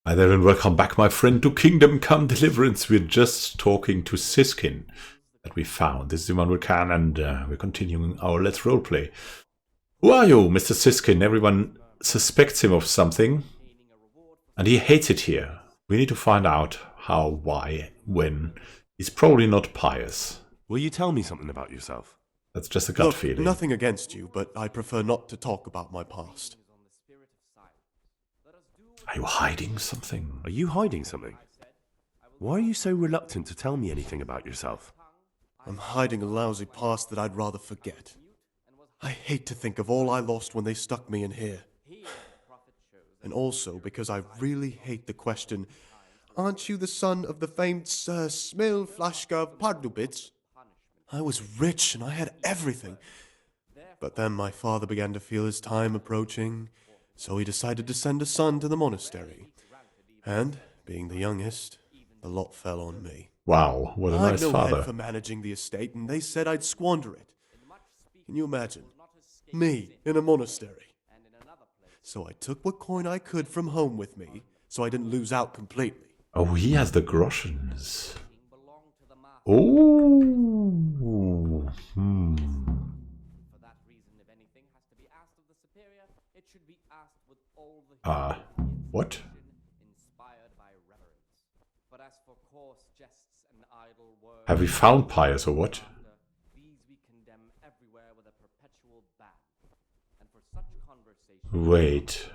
Hi there and welcome back, my friend, to Kingdom Come Deliverance. We're just talking to Siskin that we found. This is Immanuel and we're continuing our Let's Roleplay. Who are you, Mr. Siskin? Everyone suspects him of something, and he hates it here. We need to find out how, why, when. He's probably not pious. Will you tell me something about yourself? That's just a gut feeling. Nothing against you, but I prefer not to talk about my past. Are you hiding something? Are you hiding something? Why are you so reluctant to tell me anything about yourself? I'm hiding a lousy past that I'd rather forget. I hate to think of all I lost when they stuck me in here. And also because I really hate the question, aren't you the son of the famed Sir Smil Flashka of Pardubitz? I was rich and I had everything. But then my father began to feel his time approaching, so he decided to send a son to the monastery. And, being the youngest, the lot fell on me. Wow, what a nice I had no father. head for managing the estate, and they said I'd squander it. Can you imagine? Me, in a monastery. So I took what coin I could from home with me, so I didn't lose out completely. Oh, he has the groschens. Oh. What? Have we found pious or what? Wait.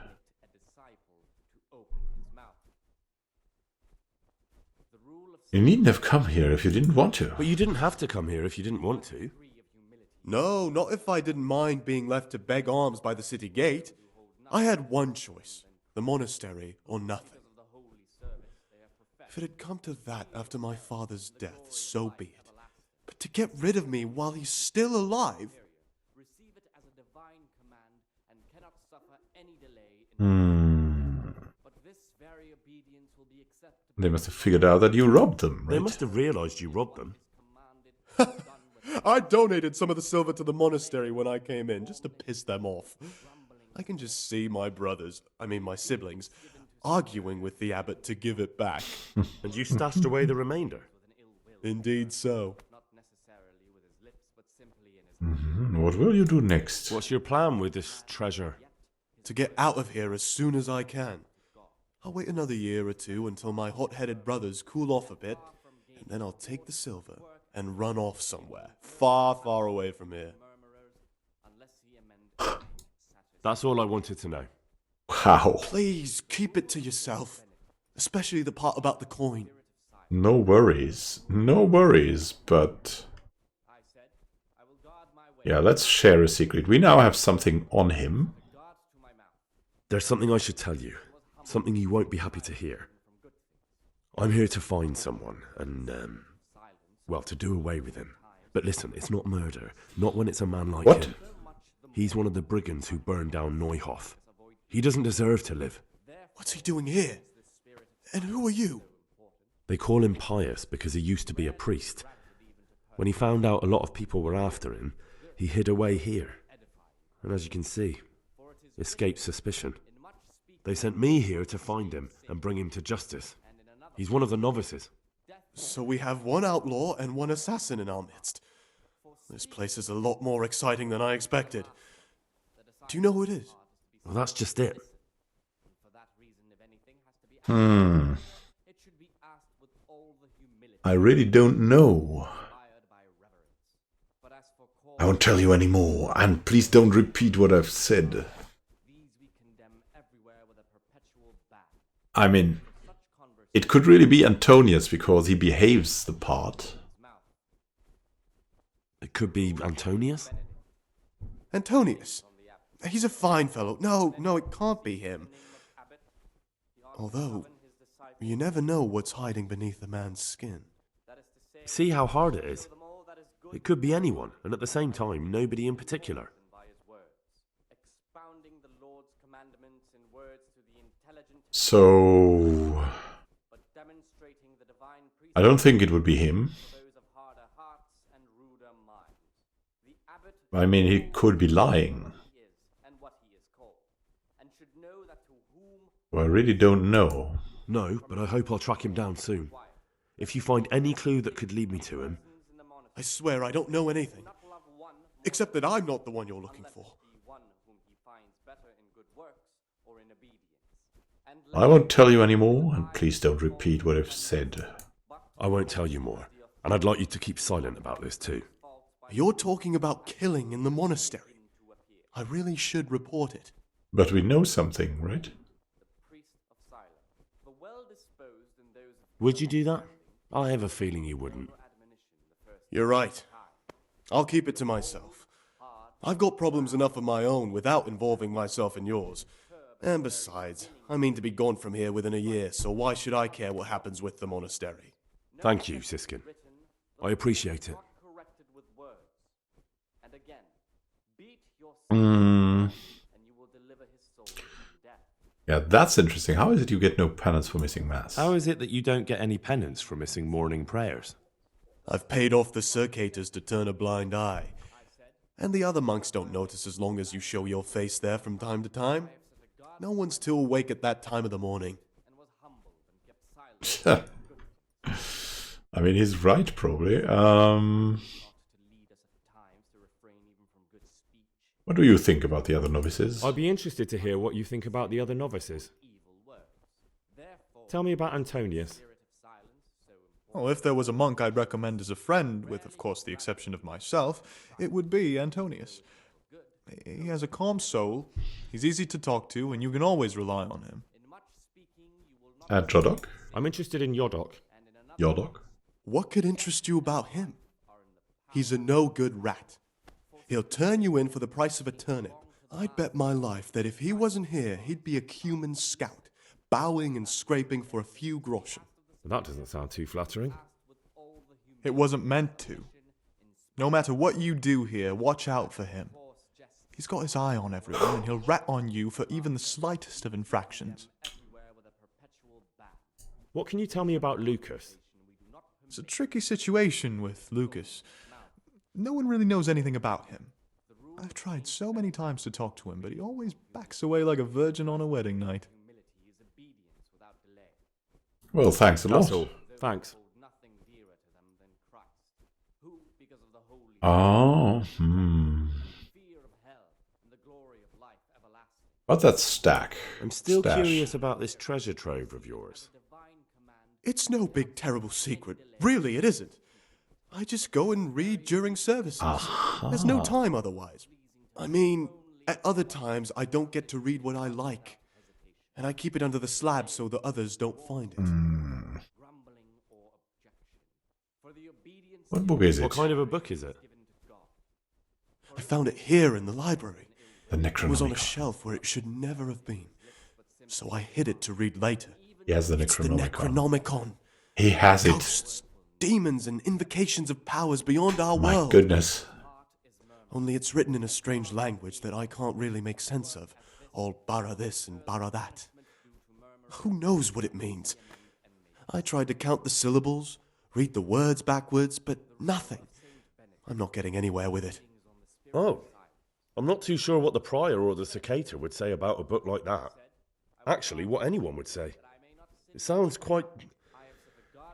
You needn't have come here if you didn't want to. But you didn't have to come here if you didn't want to. No, not if I didn't mind being left to beg alms by the city gate. I had one choice, the monastery or nothing. If it had come to that after my father's death, so be it. But to get rid of me while he's still alive... They must have figured out that you robbed them, right? They must have realized you robbed them. I donated some of the silver to the monastery when I came in, just to piss them off. I can just see my my siblings, arguing with the abbot to give it back. And you stashed away the remainder. Indeed so. What will you do next? What's your plan with this treasure? To get out of here as soon as I can. I'll wait another year or two until my hot-headed brothers cool off a bit, and then I'll take the silver and run off somewhere, far, far away from here. That's all I wanted to know. Wow. Please, keep it to yourself, especially the part about the coin. No worries. No worries, but... yeah, let's share a secret. We now have something on him. There's something I should tell you. Something you won't be happy to hear. I'm here to find someone and, well, to do away with him. But listen, it's not murder. Not when it's a man like him. He's one of the brigands who burned down Neuhof. He doesn't deserve to live. What's he doing here? And who are you? They call him pious because he used to be a priest. When he found out a lot of people were after him, he hid away here. And as you can see, escaped suspicion. They sent me here to find him and bring him to justice. He's one of the novices. So we have one outlaw and one assassin in our midst. This place is a lot more exciting than I expected. Do you know who it is? Well, that's just it. I really don't know. I won't tell you anymore, and please don't repeat what I've said. I mean, it could really be Antonius because he behaves the part. It could be Antonius? Antonius. He's a fine fellow. No, it can't be him. Although, you never know what's hiding beneath a man's skin. See how hard it is? It could be anyone, and at the same time, nobody in particular. So... I don't think it would be him. I mean, he could be lying. I really don't know. No, but I hope I'll track him down soon. If you find any clue that could lead me to him... I swear I don't know anything. Except that I'm not the one you're looking for. I won't tell you any more, and please don't repeat what I've said. I won't tell you more, and I'd like you to keep silent about this too. You're talking about killing in the monastery. I really should report it. But we know something, right? Would you do that? I have a feeling you wouldn't. You're right. I'll keep it to myself. I've got problems enough of my own without involving myself in yours. And besides, I mean to be gone from here within a year, so why should I care what happens with the monastery? Thank you, Siskin. I appreciate it. Yeah, that's interesting. How is it you get no penance for missing mass? How is it that you don't get any penance for missing morning prayers? I've paid off the circators to turn a blind eye. And the other monks don't notice as long as you show your face there from time to time. No one's too awake at that time of the morning. I mean, he's right, probably. What do you think about the other novices? I'd be interested to hear what you think about the other novices. Tell me about Antonius. Well, if there was a monk I'd recommend as a friend, with of course the exception of myself, it would be Antonius. He has a calm soul, he's easy to talk to, and you can always rely on him. And Jodok? I'm interested in Yodok. Yodok? What could interest you about him? He's a no-good rat. He'll turn you in for the price of a turnip. I'd bet my life that if he wasn't here, he'd be a cumin scout, bowing and scraping for a few groschen. That doesn't sound too flattering. It wasn't meant to. No matter what you do here, watch out for him. He's got his eye on everyone, and he'll rat on you for even the slightest of infractions. What can you tell me about Lucas? It's a tricky situation with Lucas. No one really knows anything about him. I've tried so many times to talk to him, but he always backs away like a virgin on a wedding night. Well, thanks a lot. That's all. Thanks. Oh, What's that stack? I'm still Stash. curious about this treasure trove of yours. It's no big terrible secret. Really, it isn't. I just go and read during services. There's no time otherwise. I mean, at other times I don't get to read what I like. And I keep it under the slab so the others don't find it. What book is it? What kind of a book is it? I found it here in the library. The It was on a Necronomicon. shelf where it should never have been. So I hid it to read later. He has the It's the Necronomicon. Necronomicon. He has it. Ghosts, demons, and invocations of powers beyond our My world. goodness. Only it's written in a strange language that I can't really make sense of. All bara this and bara that. Who knows what it means? I tried to count the syllables, read the words backwards, but nothing. I'm not getting anywhere with it. Oh, I'm not too sure what the prior or the cicada would say about a book like that. Actually, what anyone would say. It sounds quite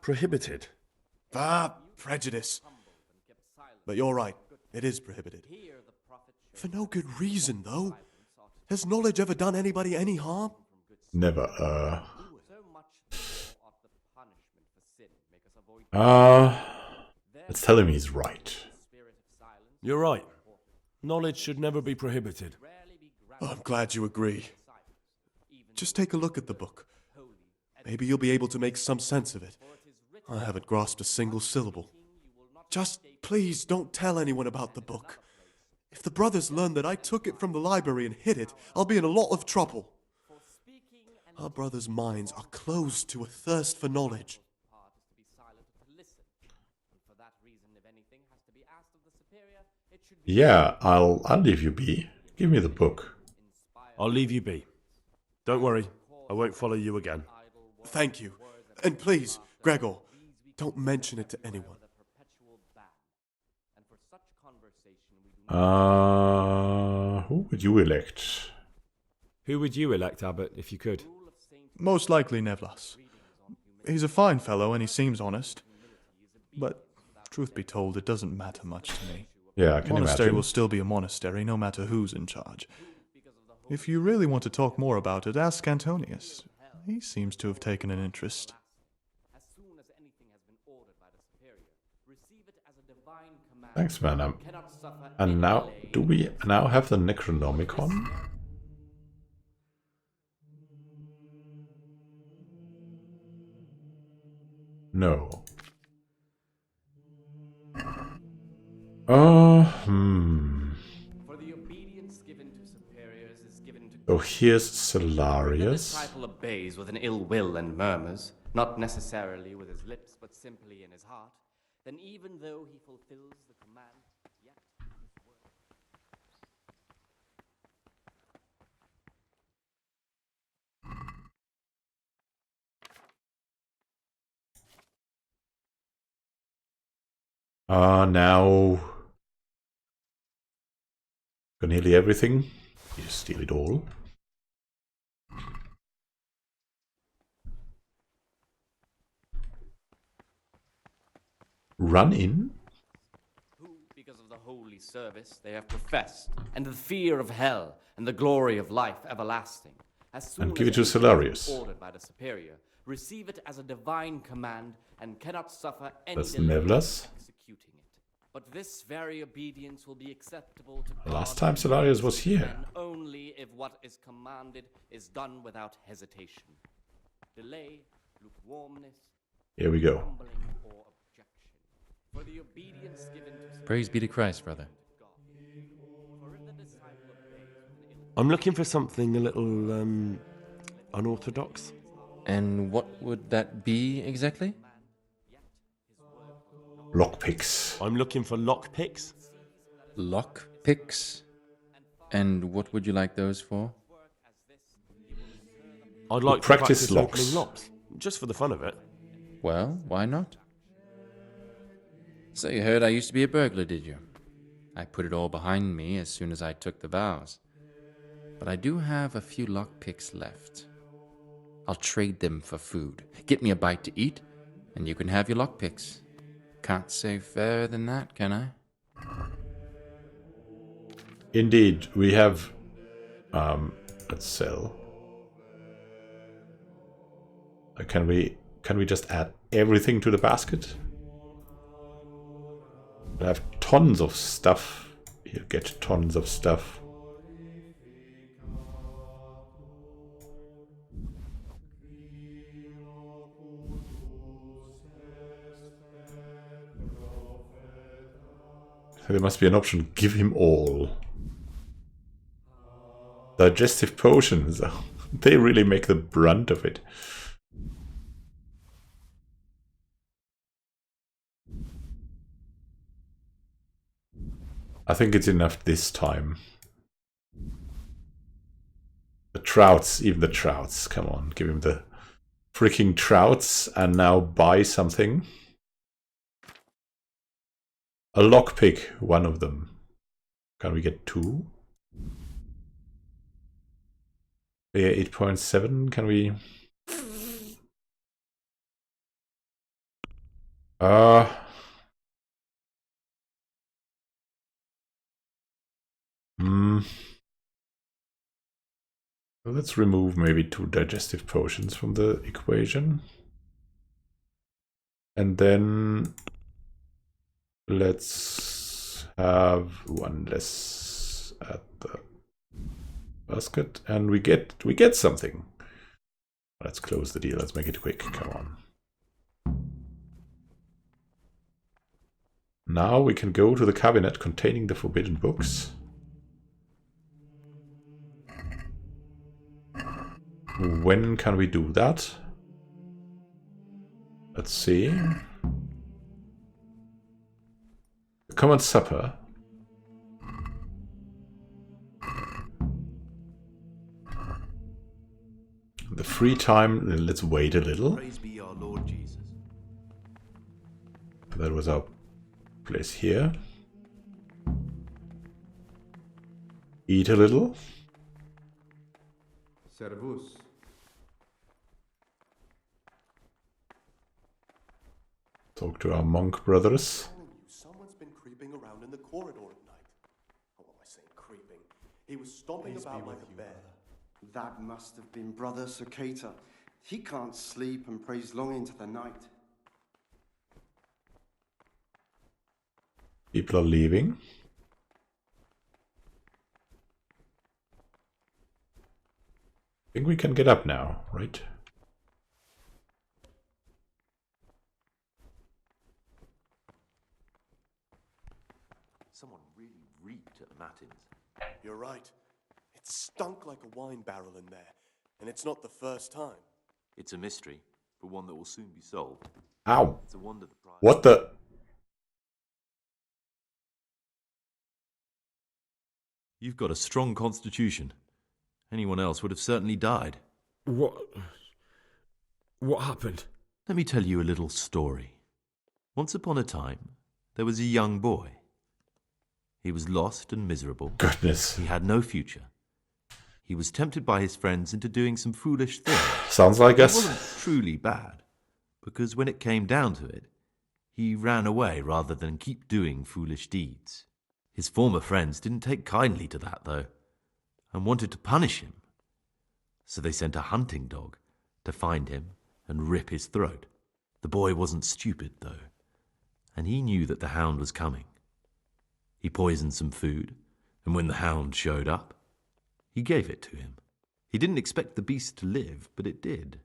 prohibited. Ah, prejudice. But you're right, it is prohibited. For no good reason, though. Has knowledge ever done anybody any harm? Never. Let's tell him he's right. You're right. Knowledge should never be prohibited. Oh, I'm glad you agree. Just take a look at the book. Maybe you'll be able to make some sense of it. I haven't grasped a single syllable. Just please don't tell anyone about the book. If the brothers learn that I took it from the library and hid it, I'll be in a lot of trouble. Our brothers' minds are closed to a thirst for knowledge. Yeah, I'll leave you be. Give me the book. I'll leave you be. Don't worry, I won't follow you again. Thank you. And please, Gregor, don't mention it to anyone. Who would you elect? Who would you elect, Abbot, if you could? Most likely Nevlas. He's a fine fellow and he seems honest. But, truth be told, it doesn't matter much to me. Yeah, I can Monastery imagine. will still be a monastery, no matter who's in charge. If you really want to talk more about it, ask Antonius. He seems to have taken an interest. Thanks, man. And now, do we now have the Necronomicon? No. For the obedience given to superiors is given to So here's the Salarius. disciple obeys with an ill will and murmurs, not necessarily with his lips, but simply in his heart. Then even though he fulfills the command, yet his word. Now... Got nearly everything. You just steal it all. Run in? Who, because of the holy service they have professed, and the fear of hell, and the glory of life everlasting, as soon And give as it to anything Salarius. is ordered by the superior, receive it as a divine command, and cannot suffer any That's delay in Nevlas. executing it. But this very obedience will be acceptable to Last God time Salarius was here. and only if what is commanded is done without hesitation. Delay, lukewarmness, Here we go. grumbling, or objection. For the obedience given to Praise be to Christ, brother. God. For if the disciple obeys with an ill I'm looking for something a little, unorthodox. And what would that be exactly? Lockpicks. I'm looking for lockpicks. Lock picks? And what would you like those for? I'd like practice to locks. opening locks, just for the fun of it. Well, why not? So you heard I used to be a burglar, did you? I put it all behind me as soon as I took the vows. But I do have a few lock picks left. I'll trade them for food. Get me a bite to eat, and you can have your lock picks. Can't say fairer than that, can I? Indeed, we have... let's sell. Can we just add everything to the basket? I have tons of stuff. You get tons of stuff. There must be an option. Give him all. Digestive potions. They really make the brunt of it. I think it's enough this time. The trouts, even the trouts. Come on, give him the freaking trouts and now buy something. A lockpick, one of them. Can we get two? Yeah, 8.7. Can we? Let's remove maybe 2 digestive potions from the equation. And then let's have 1 less at the basket, and we get something. Let's close the deal. Let's make it quick. Come on. Now we can go to the cabinet containing the forbidden books. When can we do that? Let's see. The common supper. The free time, let's wait a little. Praise be our Lord Jesus. That was our place here. Eat a little. Servus. Talk to our monk brothers. I'm telling you, someone's been creeping around in the corridor at night. Oh, what am I saying, creeping? He was stomping about like a bear. That must have been Brother Cicada. He can't sleep and prays long into the night. People are leaving. I think we can get up now, right? Someone really reeked at the matins. You're right. It stunk like a wine barrel in there. And it's not the first time. It's a mystery, but one that will soon be solved. Ow! It's a wonder the prize. What the? You've got a strong constitution. Anyone else would have certainly died. What happened? Let me tell you a little story. Once upon a time, there was a young boy. He was lost and miserable. Goodness. He had no future. He was tempted by his friends into doing some foolish things. Sounds like It us. wasn't truly bad, because when it came down to it, he ran away rather than keep doing foolish deeds. His former friends didn't take kindly to that, though, and wanted to punish him. So they sent a hunting dog to find him and rip his throat. The boy wasn't stupid, though, and he knew that the hound was coming. He poisoned some food, and when the hound showed up, he gave it to him. He didn't expect the beast to live, but it did.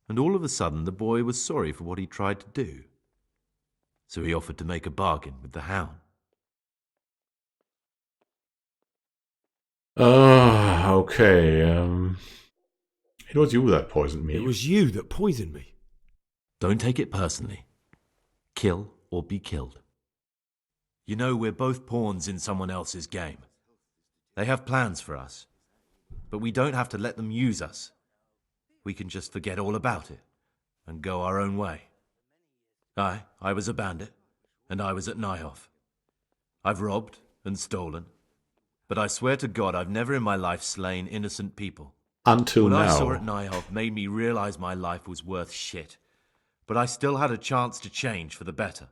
And all of a sudden, the boy was sorry for what he tried to do. So he offered to make a bargain with the hound. Okay. It was you that poisoned me. It was you that poisoned me. Don't take it personally. Kill or be killed. You know, we're both pawns in someone else's game. They have plans for us, but we don't have to let them use us. We can just forget all about it and go our own way. I was a bandit, and I was at Nyhoff. I've robbed and stolen, but I swear to God I've never in my life slain innocent people. Until What now. I saw at Nyhoff made me realize my life was worth shit, but I still had a chance to change for the better.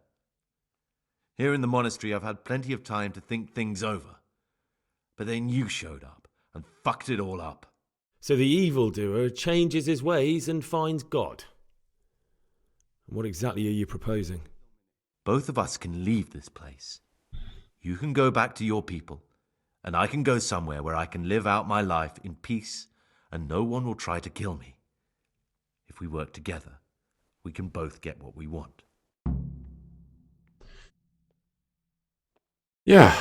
Here in the monastery I've had plenty of time to think things over, but then you showed up and fucked it all up. So the evildoer changes his ways and finds God. What exactly are you proposing? Both of us can leave this place. You can go back to your people, and I can go somewhere where I can live out my life in peace and no one will try to kill me. If we work together, we can both get what we want. Yeah.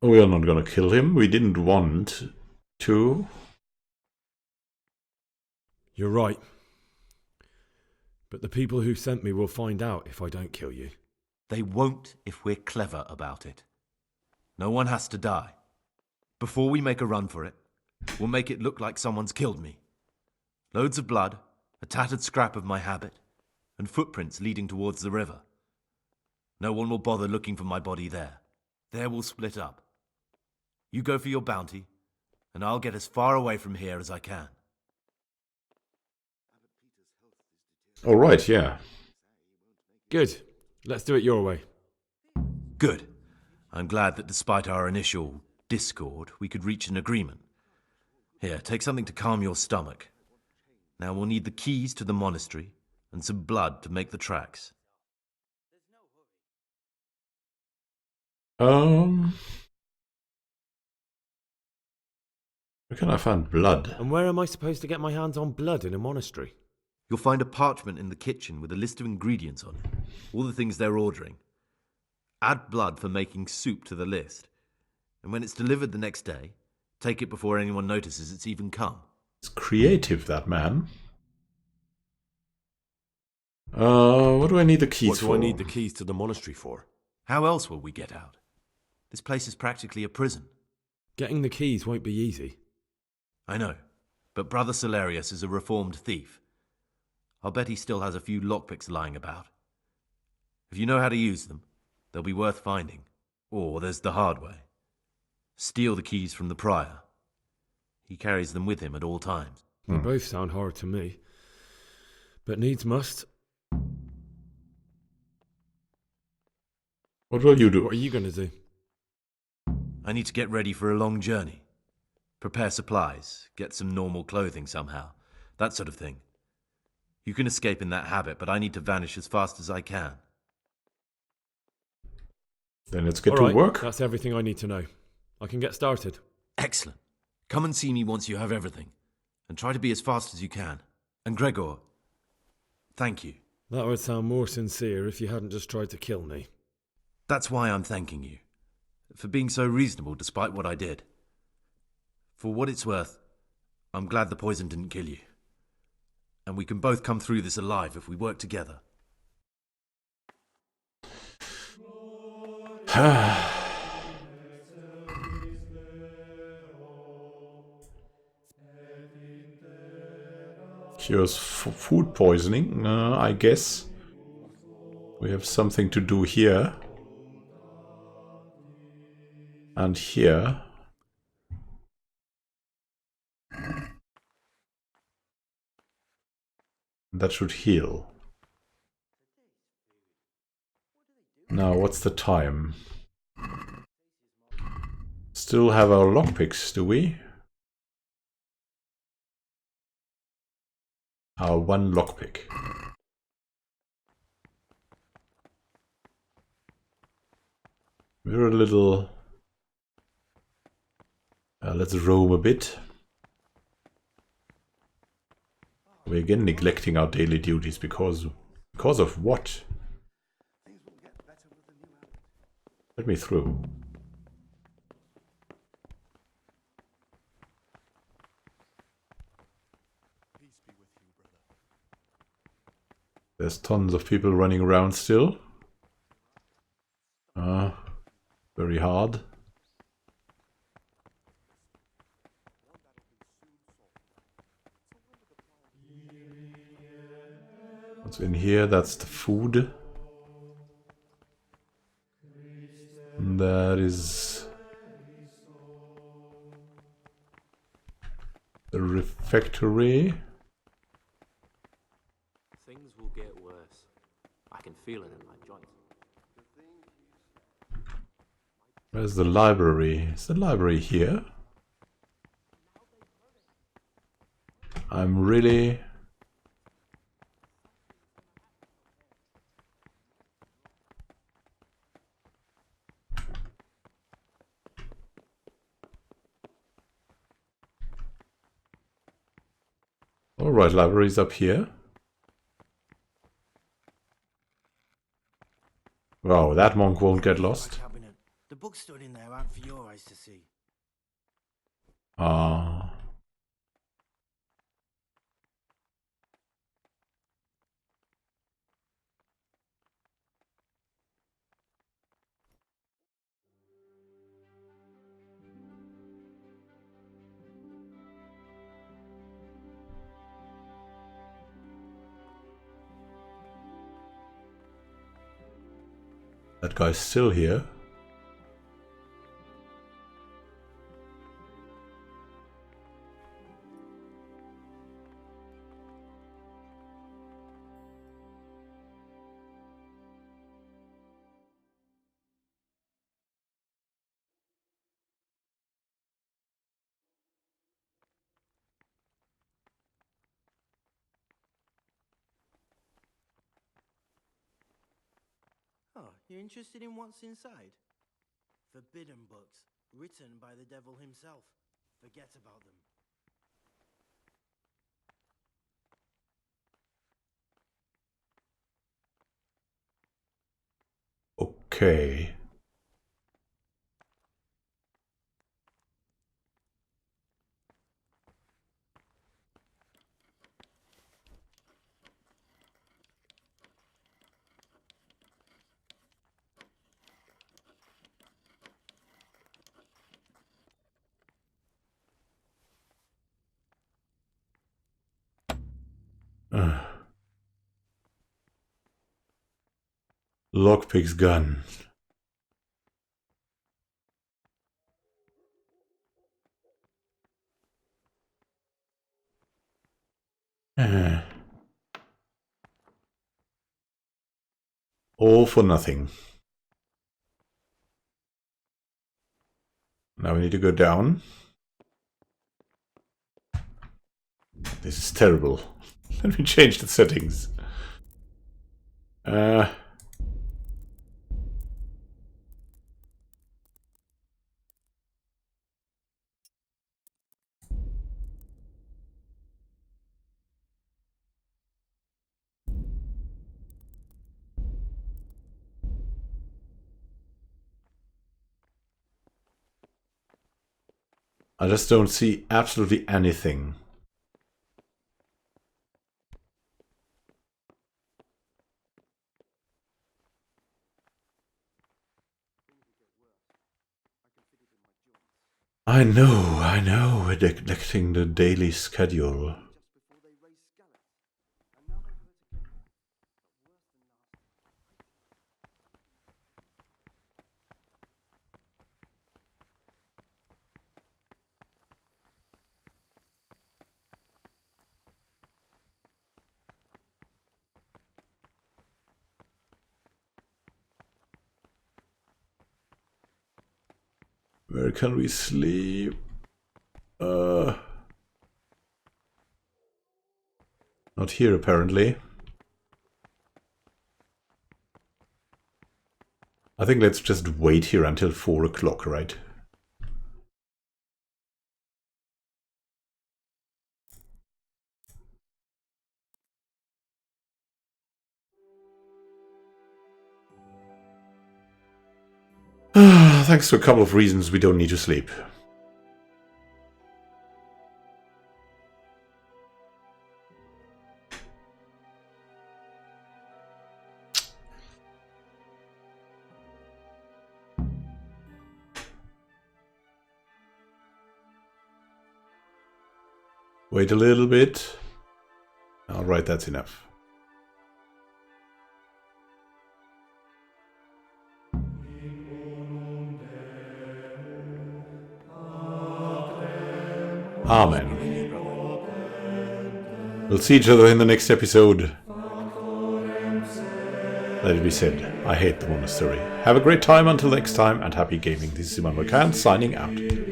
We are not gonna kill him. We didn't want to. You're right. But the people who sent me will find out if I don't kill you. They won't if we're clever about it. No one has to die. Before we make a run for it, we'll make it look like someone's killed me. Loads of blood, a tattered scrap of my habit, and footprints leading towards the river. No one will bother looking for my body there. There we'll split up. You go for your bounty, and I'll get as far away from here as I can. All right, yeah. Good. Let's do it your way. Good. I'm glad that despite our initial discord, we could reach an agreement. Here, take something to calm your stomach. Now we'll need the keys to the monastery and some blood to make the tracks. Where can I find blood? And where am I supposed to get my hands on blood in a monastery? You'll find a parchment in the kitchen with a list of ingredients on it, all the things they're ordering. Add blood for making soup to the list, and when it's delivered the next day, take it before anyone notices it's even come. It's creative, that man. What do I need the keys What for? do I need the keys to the monastery for? How else will we get out? This place is practically a prison. Getting the keys won't be easy. I know, but Brother Celerius is a reformed thief. I'll bet he still has a few lockpicks lying about. If you know how to use them, they'll be worth finding. Or there's the hard way. Steal the keys from the prior. He carries them with him at all times. They both sound hard to me. But needs must. What will you do? What are you going to do? I need to get ready for a long journey. Prepare supplies, get some normal clothing somehow. That sort of thing. You can escape in that habit, but I need to vanish as fast as I can. Then let's get All to right, work. that's everything I need to know. I can get started. Excellent. Come and see me once you have everything. And try to be as fast as you can. And Gregor, thank you. That would sound more sincere if you hadn't just tried to kill me. That's why I'm thanking you. For being so reasonable despite what I did. For what it's worth, I'm glad the poison didn't kill you. And we can both come through this alive if we work together. Cures food poisoning, I guess. We have something to do here. And here. That should heal. Now, what's the time? Still have our lockpicks, do we? Our one lockpick. We're a little... let's roam a bit. We're again neglecting our daily duties because of what? Let me through. There's tons of people running around still. Very hard. What's in here? That's the food. And that is the refectory. Things will get worse. I can feel it in my joints. Where's the library? Is the library here? I'm really... Alright, library's up here. Wow, that monk won't get lost. The books stood in there aren't for your eyes to see. Ah. That guy's still here. Oh, you're interested in what's inside? Forbidden books, written by the devil himself. Forget about them. Okay. Lockpick's gun. All for nothing. Now we need to go down. This is terrible. Let me change the settings. I just don't see absolutely anything. I know, neglecting the daily schedule. Where can we sleep? Not here, apparently. I think let's just wait here until 4 o'clock, right? Thanks to a couple of reasons, we don't need to sleep. Wait a little bit. Alright, that's enough. Amen. We'll see each other in the next episode. Let it be said, I hate the monastery. Have a great time until next time, and happy gaming. This is Immanuel signing out.